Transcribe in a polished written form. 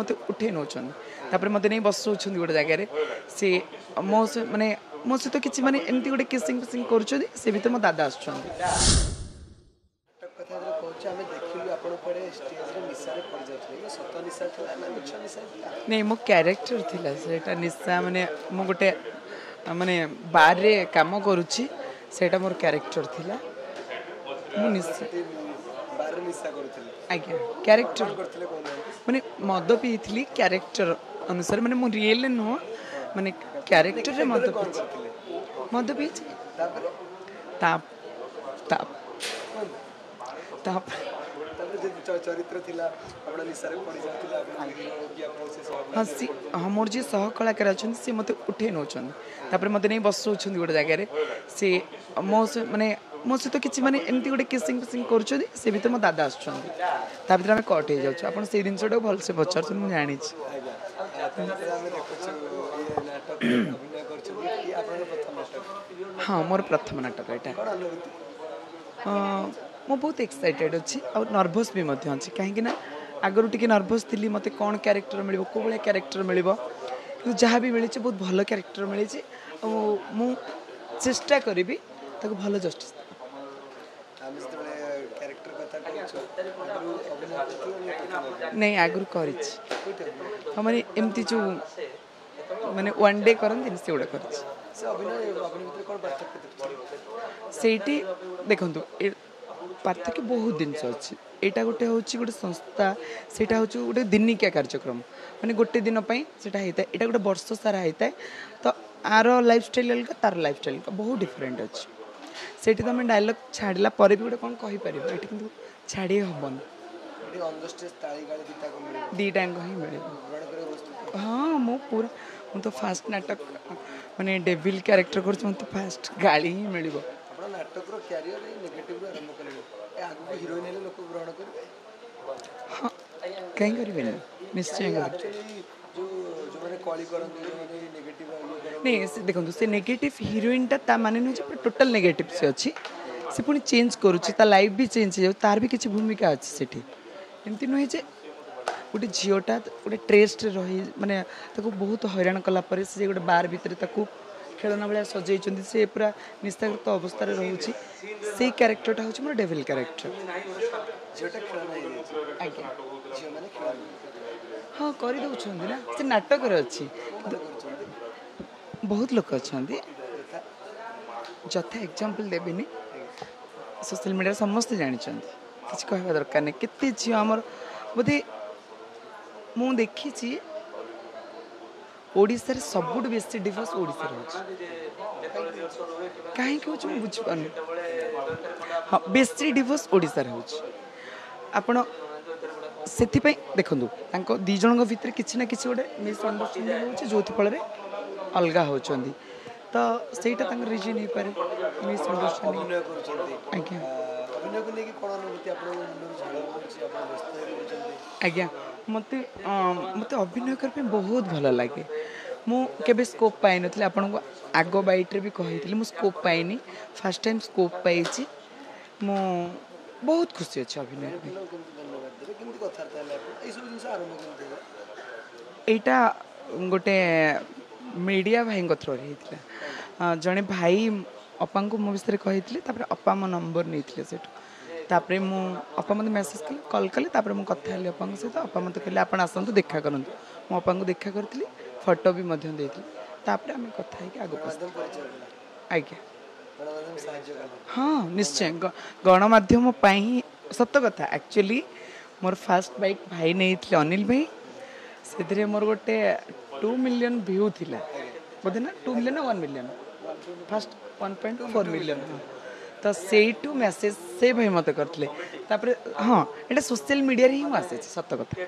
मत उठे नौ मत नहीं बसौं गोटे जगार सी मो माने मो सहित किसी माने एमती गोटे किसिंग फिसिंग कर भर मो दादा आसुँच नहीं मो क्यारेक्टर थिला सेटा निशा माने मो गोटे माने बार रे काम करुच्ची सेटा मोर क्यारेक्टर थिला मु निशा आज्ञा क्यारेक्टर माने मद पीली क्यारेक्टर अनुसार माने मो रियल नुह माने क्यारेक्टर रे मद पी हाँ सी हाँ मोर जी सह कलाकार अच्छा सी मत उठे नौ मत नहीं बसौं गोटे जगार सी मो माने मो सहित किसी माने एमती गोटे किसिंग फिसिंग कर भर मो दादा आसुँच भर आम कट हो जाऊँ आप से जिनटा भलसे पचार मुझे जानी हाँ मोर प्रथम नाटक यहाँ मु बहुत एक्साइटेड अच्छी और नर्भस भी अच्छी कहीं आगरू टी नर्भस थी मत कौन क्यारेक्टर मिल कौ भाया क्यारेक्टर मिल जहाँ भी मिली बहुत भल क्यारेक्टर मिली मु चेष्टा करी भल जस्टिस नहीं आगरू कर माने एमती जो माने वन डे करती से गुड़ा कर देखु पार्थक्य बहुत जिनस अच्छी यहाँ गोटे हूँ गोटे संस्था से गोटे दिनिकिया कार्यक्रम माने गोटे दिन से यहाँ गोटे वर्ष सारा होता है तो आर लाइफ स्टाइल अलग तार लाइफ स्टाइल बहुत डिफरेंट अच्छी से तुम डायलॉग छाड़ा पर भी गोटे कौन कहीपर ये कि छाड़ी हेन दीटा ही मिले हाँ मु पूरा मु तो फास्ट नाटक माने डेविल क्यारेक्टर कर मत फास्ट गाड़ी ही मिल हाँ कहीं करें निश्चय नहीं देखो से नेगेटिव हीरोइन टा माने नुह टोटल नेगेटिव से अच्छी से पुणी चेंज करुच्ची लाइफ भी चेंज हो तार भी किसी भूमिका अच्छी सेठी एमती नुहे जे गोटे झीटा गोटे ट्रेस्ट रही माने बहुत हैरान कलापर से गोटे बार भितर खेलना भाया सजाई से पूरा निस्ताकृत अवस्था रोचे से क्यारेक्टरटा हूँ मोर डेविल क्यारेक्टर हाँ कर ना से नाटक अच्छी बहुत लोग अच्छा जथा एग्जांपल देविनी सोशल मीडिया समस्त जानते किसी कहवा दरकार नहीं केते झील आमर बोधे मु देखी ओडिशा रे सबुठ बेसी डिवोर्स ओडिशा कहीं मुझे बुझीपार हाँ बेसी डिवोर्स ओडिशा आपण से देखु दी जन भितर किसी ना किसी गोटे मिसअंडरस्टैंडिंग हो जो फल अलग होती तो सहीटा रिजन हो पारे मिसअंडरस्टैंडिंग आज्ञा आज्ञा मत मत अभिनय करने बहुत भल लगे मुझे स्कोप पाई नी आपन को आग बैट्रे भी कही मुझे स्कोप पाइनी फास्ट टाइम स्कोप पाई मु बहुत खुशी अच्छे अभिनय यहाँ गोटे मीडिया भाई थ्रो जड़े भाई अपा को मो विषय कही अपा मो नंबर नहीं से तापरे मु अपा मत मेसेज कले कॉल कले तापरे मु कथा हेली अपा सहित अपा मत कहले आपण आसतु देखा करूँ मु अपा को देखा करी फोटो भी देती तापरे आम कथा आगे आज्ञा हाँ निश्चय गणमाध्यम सत कथा एक्चुअली मोर फास्ट बाइक भाई नहीं अनिल भाई से मोर गोटे 2 मिलियन व्यू थिला बोधे ना 2 मिलियन 1 मिलियन फास्ट 1.4 मिलियन तो से मेसेज से भाई मत करते हाँ ये सोशल मीडिया ही आसे सत कथा।